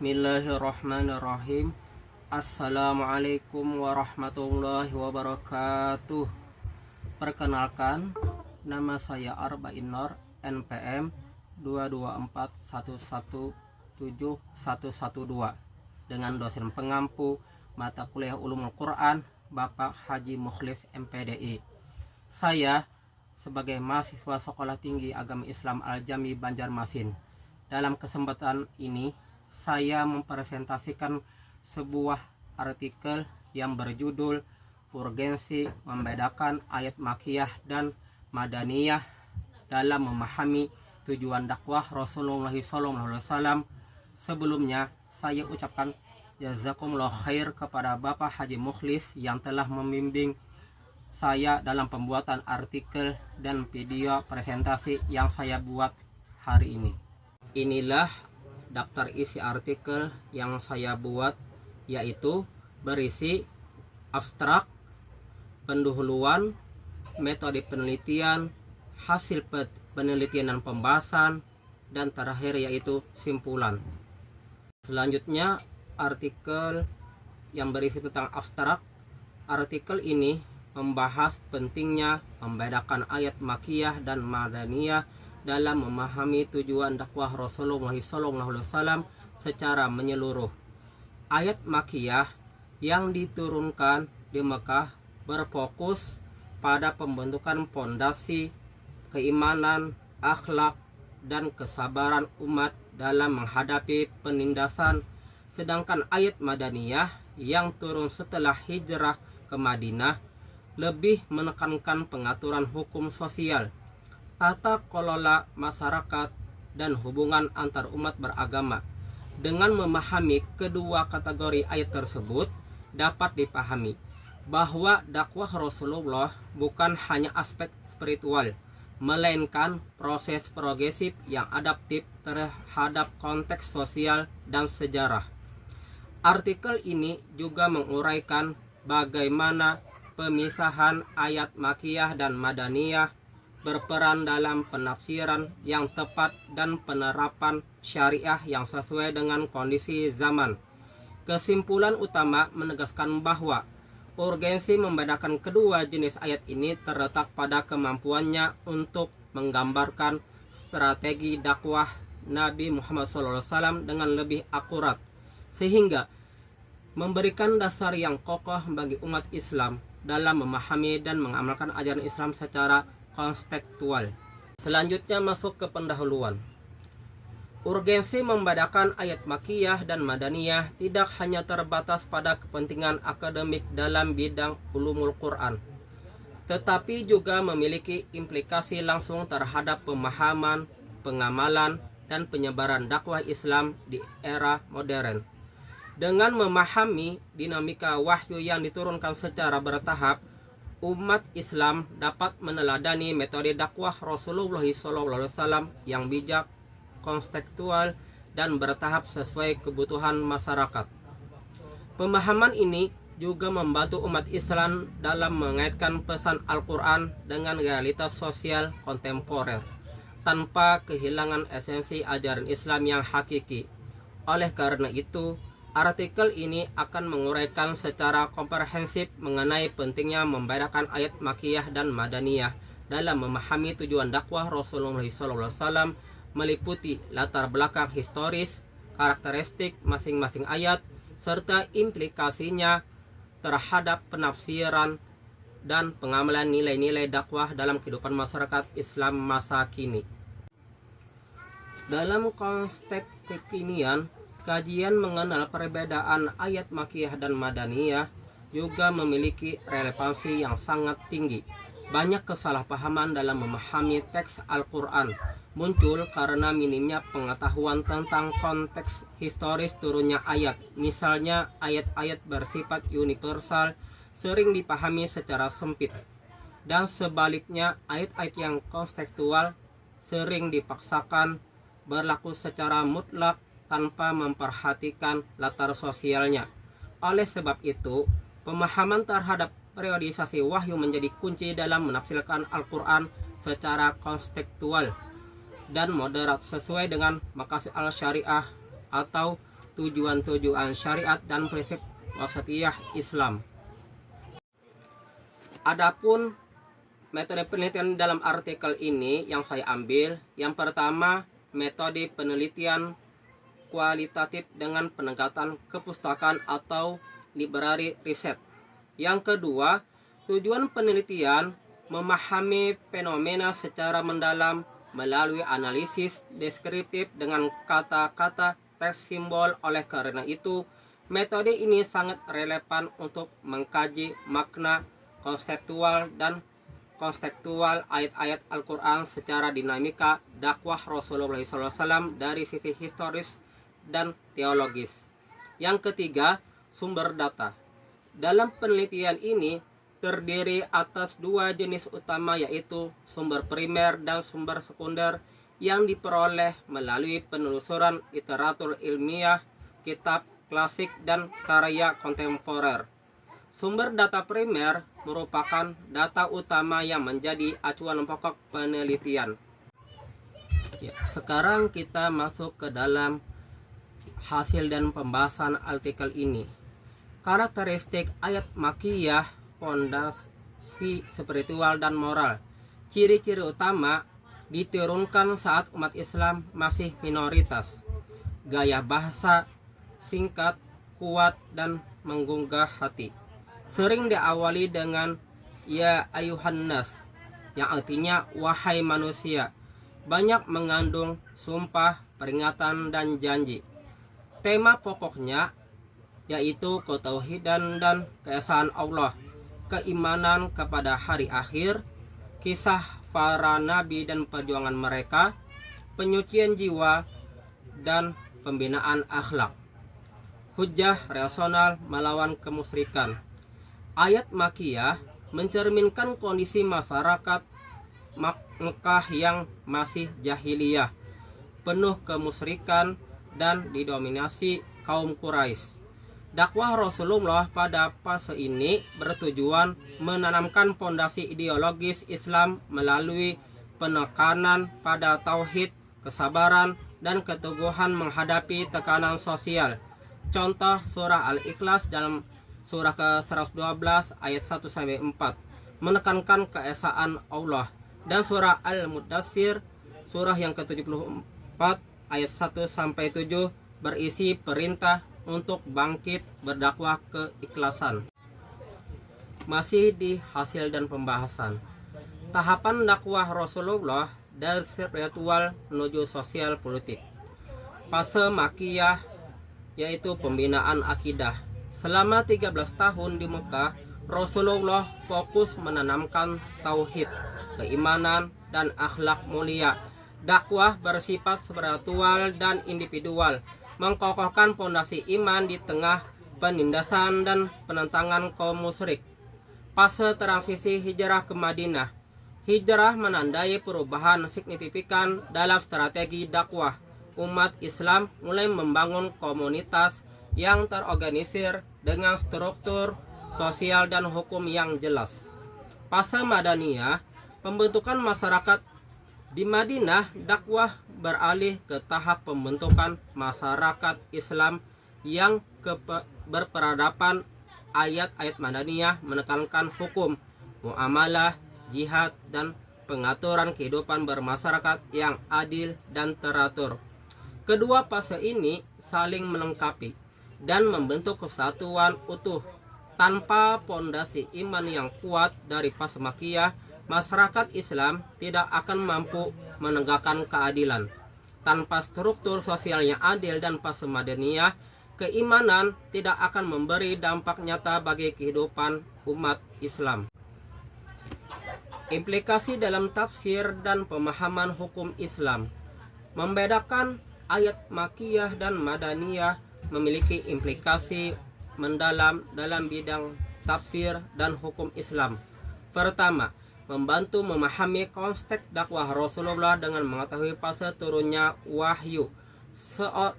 Bismillahirrahmanirrahim. Assalamualaikum warahmatullahi wabarakatuh. Perkenalkan, nama saya Arba'in Nur, NPM 224117112 dengan dosen pengampu mata kuliah Ulumul Quran Bapak Haji Mukhlis MPDI. Saya sebagai mahasiswa Sekolah Tinggi Agama Islam Al-Jami Banjarmasin. Dalam kesempatan ini saya mempresentasikan sebuah artikel yang berjudul Urgensi Membedakan Ayat Makkiyah dan Madaniyah dalam Memahami Tujuan Dakwah Rasulullah SAW. Sebelumnya saya ucapkan jazakumullah khair kepada Bapak Haji Mukhlis yang telah membimbing saya dalam pembuatan artikel dan video presentasi yang saya buat hari ini. Inilah daftar isi artikel yang saya buat, yaitu berisi abstrak, pendahuluan, metode penelitian, hasil penelitian dan pembahasan, dan terakhir yaitu simpulan. Selanjutnya artikel yang berisi tentang abstrak. Artikel ini membahas pentingnya membedakan ayat makkiyah dan madaniyah dalam memahami tujuan dakwah Rasulullah SAW secara menyeluruh. Ayat makkiyah yang diturunkan di Mekah berfokus pada pembentukan fondasi keimanan, akhlak, dan kesabaran umat dalam menghadapi penindasan, sedangkan ayat madaniyah yang turun setelah hijrah ke Madinah lebih menekankan pengaturan hukum sosial, tata kelola masyarakat, dan hubungan antar umat beragama. Dengan memahami kedua kategori ayat tersebut, dapat dipahami bahwa dakwah Rasulullah bukan hanya aspek spiritual, melainkan proses progresif yang adaptif terhadap konteks sosial dan sejarah. Artikel ini juga menguraikan bagaimana pemisahan ayat makkiyah dan madaniyah berperan dalam penafsiran yang tepat dan penerapan syariah yang sesuai dengan kondisi zaman. Kesimpulan utama menegaskan bahwa urgensi membedakan kedua jenis ayat ini terletak pada kemampuannya untuk menggambarkan strategi dakwah Nabi Muhammad SAW dengan lebih akurat, sehingga memberikan dasar yang kokoh bagi umat Islam dalam memahami dan mengamalkan ajaran Islam secara kontekstual. Selanjutnya masuk ke pendahuluan. Urgensi membedakan ayat makkiyah dan madaniyah tidak hanya terbatas pada kepentingan akademik dalam bidang ulumul Quran, tetapi juga memiliki implikasi langsung terhadap pemahaman, pengamalan, dan penyebaran dakwah Islam di era modern. Dengan memahami dinamika wahyu yang diturunkan secara bertahap, umat Islam dapat meneladani metode dakwah Rasulullah SAW yang bijak, kontekstual, dan bertahap sesuai kebutuhan masyarakat. Pemahaman ini juga membantu umat Islam dalam mengaitkan pesan Al-Quran dengan realitas sosial kontemporer, tanpa kehilangan esensi ajaran Islam yang hakiki. Oleh karena itu, artikel ini akan menguraikan secara komprehensif mengenai pentingnya membedakan ayat makkiyah dan madaniyah dalam memahami tujuan dakwah Rasulullah SAW, meliputi latar belakang historis, karakteristik masing-masing ayat, serta implikasinya terhadap penafsiran dan pengamalan nilai-nilai dakwah dalam kehidupan masyarakat Islam masa kini. Dalam konteks kekinian, kajian mengenal perbedaan ayat makkiyah dan madaniyah juga memiliki relevansi yang sangat tinggi. Banyak kesalahpahaman dalam memahami teks Al-Quran muncul karena minimnya pengetahuan tentang konteks historis turunnya ayat. Misalnya, ayat-ayat bersifat universal sering dipahami secara sempit, dan sebaliknya ayat-ayat yang kontekstual sering dipaksakan berlaku secara mutlak tanpa memperhatikan latar sosialnya. Oleh sebab itu, pemahaman terhadap periodisasi wahyu menjadi kunci dalam menafsirkan Al-Quran secara kontekstual dan moderat sesuai dengan maqasid al-syariah atau tujuan-tujuan syariat dan prinsip wasatiyah Islam. Adapun metode penelitian dalam artikel ini yang saya ambil, yang pertama metode penelitian kualitatif dengan pendekatan kepustakaan atau library riset. Yang kedua, tujuan penelitian memahami fenomena secara mendalam melalui analisis deskriptif dengan kata-kata teks simbol. Oleh karena itu, metode ini sangat relevan untuk mengkaji makna konseptual dan konstekstual ayat-ayat Al-Quran secara dinamika dakwah Rasulullah SAW dari sisi historis dan teologis. Yang ketiga, sumber data. Dalam penelitian ini terdiri atas dua jenis utama, yaitu sumber primer dan sumber sekunder yang diperoleh melalui penelusuran literatur ilmiah, kitab klasik, dan karya kontemporer. Sumber data primer merupakan data utama yang menjadi acuan pokok penelitian. Sekarang kita masuk ke dalam hasil dan pembahasan artikel ini. Karakteristik ayat makiyah, fondasi spiritual dan moral. Ciri-ciri utama diturunkan saat umat Islam masih minoritas. Gaya bahasa singkat, kuat, dan menggugah hati. Sering diawali dengan ya ayuhan nas, yang artinya wahai manusia. Banyak mengandung sumpah, peringatan, dan janji. Tema pokoknya yaitu ketauhidan dan keesaan Allah, keimanan kepada hari akhir, kisah para nabi dan perjuangan mereka, penyucian jiwa, dan pembinaan akhlak. Hujjah rasional melawan kemusyrikan. Ayat makiyah mencerminkan kondisi masyarakat Mekah yang masih jahiliyah, penuh kemusyrikan dan didominasi kaum Quraisy. Dakwah Rasulullah pada fase ini bertujuan menanamkan fondasi ideologis Islam melalui penekanan pada tauhid, kesabaran, dan keteguhan menghadapi tekanan sosial. Contoh surah Al-Ikhlas dalam surah ke-112 ayat 1-4 menekankan keesaan Allah, dan surah Al-Mudaththir surah yang ke-74 ayat 1-7 berisi perintah untuk bangkit berdakwah keikhlasan. Masih di hasil dan pembahasan. Tahapan dakwah Rasulullah dari spiritual menuju sosial politik. Fase makiyah yaitu pembinaan akidah. Selama 13 tahun di Mekah, Rasulullah fokus menanamkan tauhid, keimanan, dan akhlak mulia. Dakwah bersifat spiritual dan individual, mengkokohkan fondasi iman di tengah penindasan dan penentangan kaum musyrik. Fase transisi hijrah ke Madinah. Hijrah menandai perubahan signifikan dalam strategi dakwah. Umat Islam mulai membangun komunitas yang terorganisir dengan struktur sosial dan hukum yang jelas. Fase Madaniyah, pembentukan masyarakat. Di Madinah, dakwah beralih ke tahap pembentukan masyarakat Islam yang berperadaban. Ayat-ayat Madaniyah menekankan hukum, muamalah, jihad, dan pengaturan kehidupan bermasyarakat yang adil dan teratur. Kedua fase ini saling melengkapi dan membentuk kesatuan utuh. Tanpa pondasi iman yang kuat dari fase makiyah, masyarakat Islam tidak akan mampu menegakkan keadilan. Tanpa struktur sosial yang adil dan fase Madaniyah, keimanan tidak akan memberi dampak nyata bagi kehidupan umat Islam. Implikasi dalam tafsir dan pemahaman hukum Islam. Membedakan ayat makiyah dan Madaniyah memiliki implikasi mendalam dalam bidang tafsir dan hukum Islam. Pertama, membantu memahami konteks dakwah Rasulullah dengan mengetahui fase turunnya wahyu.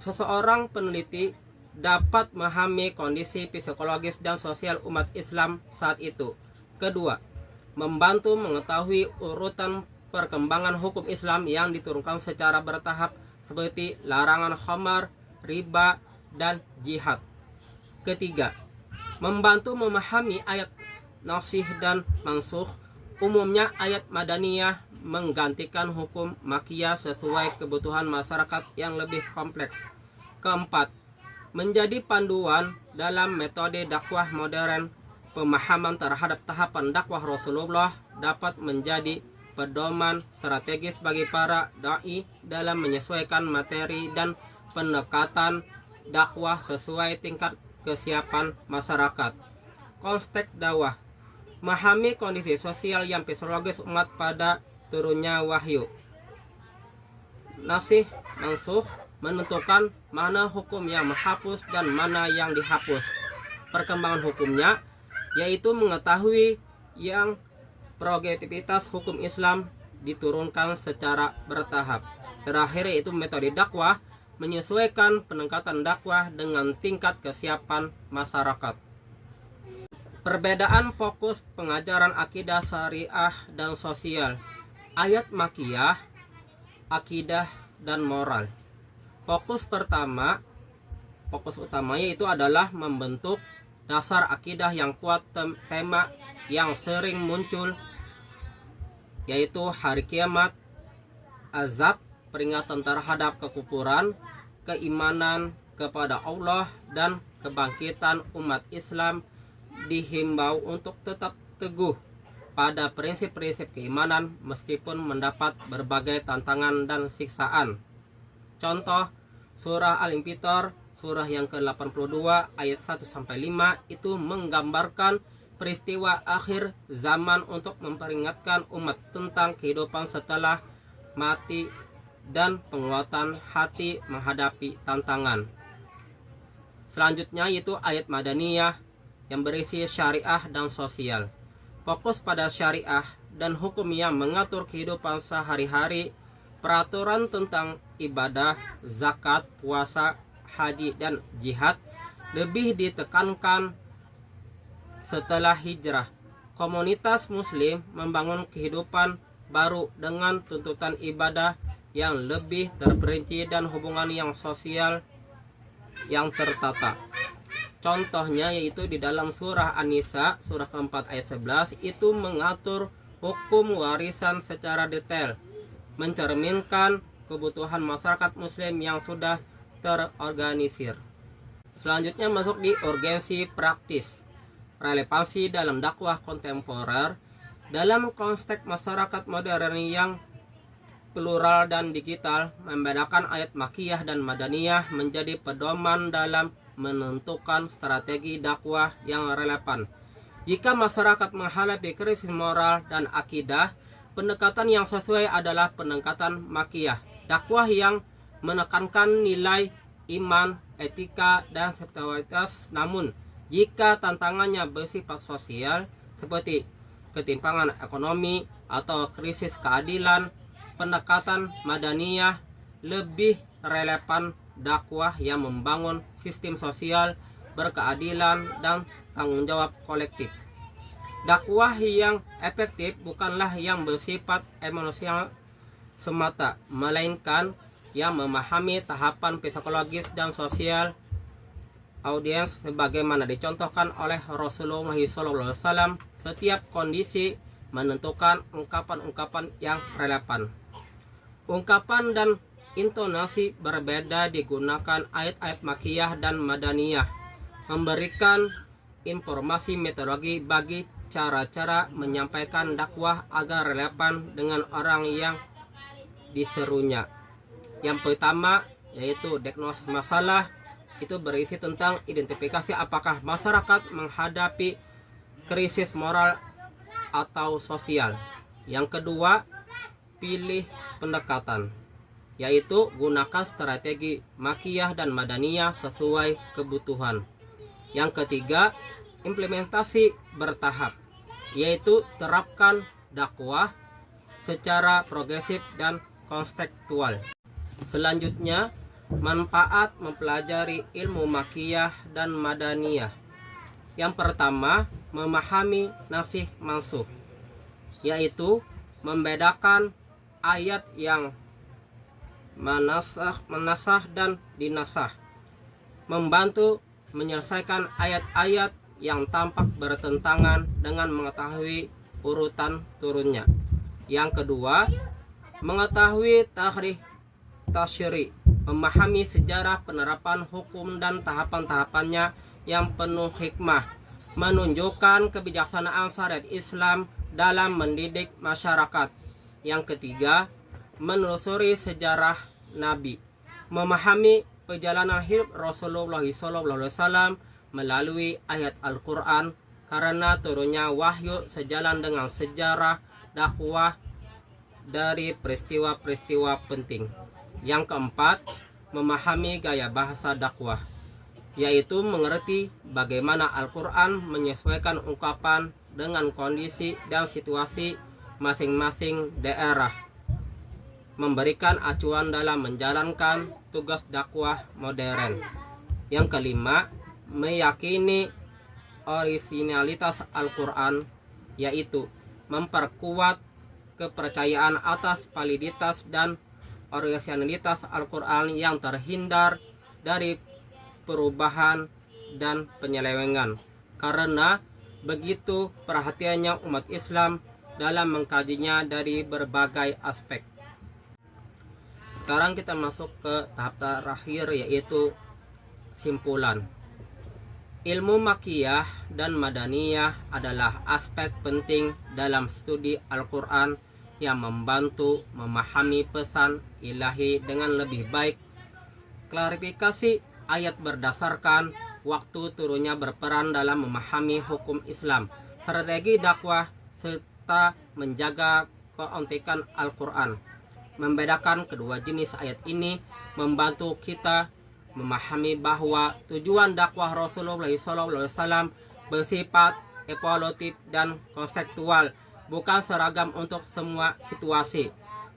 Seseorang peneliti dapat memahami kondisi psikologis dan sosial umat Islam saat itu. Kedua, membantu mengetahui urutan perkembangan hukum Islam yang diturunkan secara bertahap seperti larangan khamar, riba, dan jihad. Ketiga, membantu memahami ayat nasikh dan mansukh. Umumnya ayat madaniyah menggantikan hukum makiyah sesuai kebutuhan masyarakat yang lebih kompleks. Keempat, menjadi panduan dalam metode dakwah modern. Pemahaman terhadap tahapan dakwah Rasulullah dapat menjadi pedoman strategis bagi para dai dalam menyesuaikan materi dan pendekatan dakwah sesuai tingkat kesiapan masyarakat. Konteks dakwah, memahami kondisi sosial yang fisiologis umat pada turunnya wahyu. Nasikh mansukh menentukan mana hukum yang menghapus dan mana yang dihapus. Perkembangan hukumnya yaitu mengetahui yang progresivitas hukum Islam diturunkan secara bertahap. Terakhir yaitu metode dakwah, menyesuaikan pendekatan dakwah dengan tingkat kesiapan masyarakat. Perbedaan fokus pengajaran akidah syariah dan sosial. Ayat makiyah, akidah dan moral. Fokus utamanya itu adalah membentuk dasar akidah yang kuat. Tema yang sering muncul yaitu hari kiamat, azab, peringatan terhadap kekufuran, keimanan kepada Allah, dan kebangkitan umat Islam dihimbau untuk tetap teguh pada prinsip-prinsip keimanan meskipun mendapat berbagai tantangan dan siksaan. Contoh, surah Al-Infitor, surah yang ke-82 ayat 1-5 itu menggambarkan peristiwa akhir zaman untuk memperingatkan umat tentang kehidupan setelah mati dan penguatan hati menghadapi tantangan. Selanjutnya yaitu ayat madaniyah yang berisi syariah dan sosial. Fokus pada syariah dan hukum yang mengatur kehidupan sehari-hari, peraturan tentang ibadah, zakat, puasa, haji, dan jihad lebih ditekankan setelah hijrah. Komunitas muslim membangun kehidupan baru dengan tuntutan ibadah yang lebih terperinci dan hubungan yang sosial yang tertata. Contohnya yaitu di dalam surah An-Nisa, surah keempat ayat 11, itu mengatur hukum warisan secara detail, mencerminkan kebutuhan masyarakat muslim yang sudah terorganisir. Selanjutnya masuk di urgensi praktis. Relevansi dalam dakwah kontemporer dalam konteks masyarakat modern yang plural dan digital, membedakan ayat makiyah dan madaniyah menjadi pedoman dalam menentukan strategi dakwah yang relevan. Jika masyarakat menghadapi krisis moral dan akidah, pendekatan yang sesuai adalah pendekatan makiyah, dakwah yang menekankan nilai iman, etika, dan spiritualitas. Namun, jika tantangannya bersifat sosial seperti ketimpangan ekonomi atau krisis keadilan, pendekatan madaniyah lebih relevan, dakwah yang membangun sistem sosial berkeadilan dan tanggung jawab kolektif. Dakwah yang efektif bukanlah yang bersifat emosional semata, melainkan yang memahami tahapan psikologis dan sosial audiens sebagaimana dicontohkan oleh Rasulullah SAW. Setiap kondisi menentukan ungkapan-ungkapan yang relevan. Ungkapan dan intonasi berbeda digunakan ayat-ayat makiyah dan madaniyah, memberikan informasi metodologi bagi cara-cara menyampaikan dakwah agar relevan dengan orang yang diserunya. Yang pertama yaitu diagnosis masalah, itu berisi tentang identifikasi apakah masyarakat menghadapi krisis moral atau sosial. Yang kedua, pilih pendekatan, yaitu gunakan strategi makiyah dan madaniyah sesuai kebutuhan. Yang ketiga, implementasi bertahap, yaitu terapkan dakwah secara progresif dan kontekstual. Selanjutnya, manfaat mempelajari ilmu makiyah dan madaniyah. Yang pertama, memahami nasikh mansukh, yaitu membedakan ayat yang menasah dan dinasah. membantu menyelesaikan ayat-ayat yang tampak bertentangan dengan mengetahui urutan turunnya. Yang kedua, mengetahui tahrih tasyri, memahami sejarah penerapan hukum dan tahapan-tahapannya yang penuh hikmah, menunjukkan kebijaksanaan syariat Islam dalam mendidik masyarakat. Yang ketiga, menelusuri sejarah Nabi, memahami perjalanan hidup Rasulullah SAW melalui ayat Al-Quran karena turunnya wahyu sejalan dengan sejarah dakwah dari peristiwa-peristiwa penting. Yang keempat, memahami gaya bahasa dakwah, yaitu mengerti bagaimana Al-Quran menyesuaikan ungkapan dengan kondisi dan situasi masing-masing daerah, memberikan acuan dalam menjalankan tugas dakwah modern. Yang kelima, meyakini orisinalitas Al-Quran, yaitu memperkuat kepercayaan atas validitas dan orisinalitas Al-Quran yang terhindar dari perubahan dan penyelewengan, karena begitu perhatiannya umat Islam dalam mengkajinya dari berbagai aspek. Sekarang kita masuk ke tahap terakhir, yaitu simpulan. Ilmu Makkiyah dan Madaniyah adalah aspek penting dalam studi Al-Quran yang membantu memahami pesan ilahi dengan lebih baik. Klarifikasi ayat berdasarkan waktu turunnya berperan dalam memahami hukum Islam, strategi dakwah, serta menjaga keautentikan Al-Quran. Membedakan kedua jenis ayat ini membantu kita memahami bahwa tujuan dakwah Rasulullah SAW bersifat evaluatif dan konseptual, bukan seragam untuk semua situasi.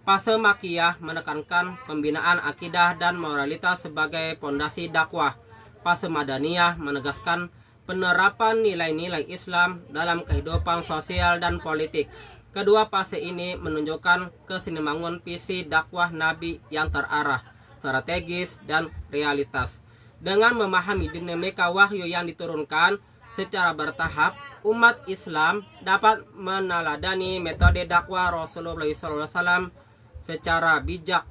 Fase Makkiyah menekankan pembinaan akidah dan moralitas sebagai pondasi dakwah. Fase Madaniyah menegaskan penerapan nilai-nilai Islam dalam kehidupan sosial dan politik. Kedua fase ini menunjukkan kesinambungan visi dakwah Nabi yang terarah, strategis, dan realitas. Dengan memahami dinamika wahyu yang diturunkan secara bertahap, umat Islam dapat meneladani metode dakwah Rasulullah SAW secara bijak,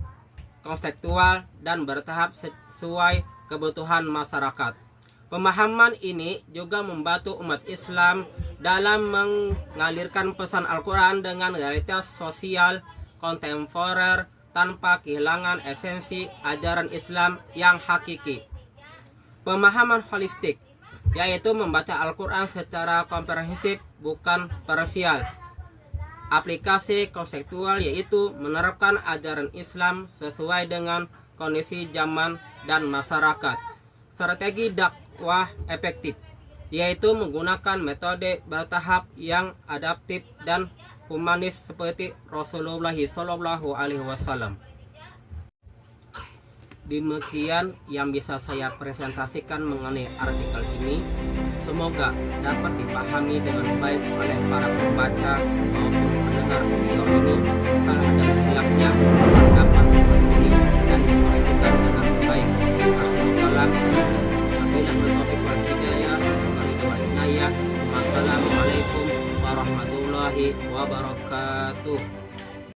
konseptual, dan bertahap sesuai kebutuhan masyarakat. Pemahaman ini juga membantu umat Islam dalam mengalirkan pesan Al-Quran dengan realitas sosial kontemporer tanpa kehilangan esensi ajaran Islam yang hakiki. Pemahaman holistik, yaitu membaca Al-Quran secara komprehensif, bukan parsial. Aplikasi konseptual, yaitu menerapkan ajaran Islam sesuai dengan kondisi zaman dan masyarakat. Strategi dakwah efektif, yaitu menggunakan metode bertahap yang adaptif dan humanis seperti Rasulullah SAW. Demikian yang bisa saya presentasikan mengenai artikel ini. Semoga dapat dipahami dengan baik oleh para pembaca maupun pendengar video ini.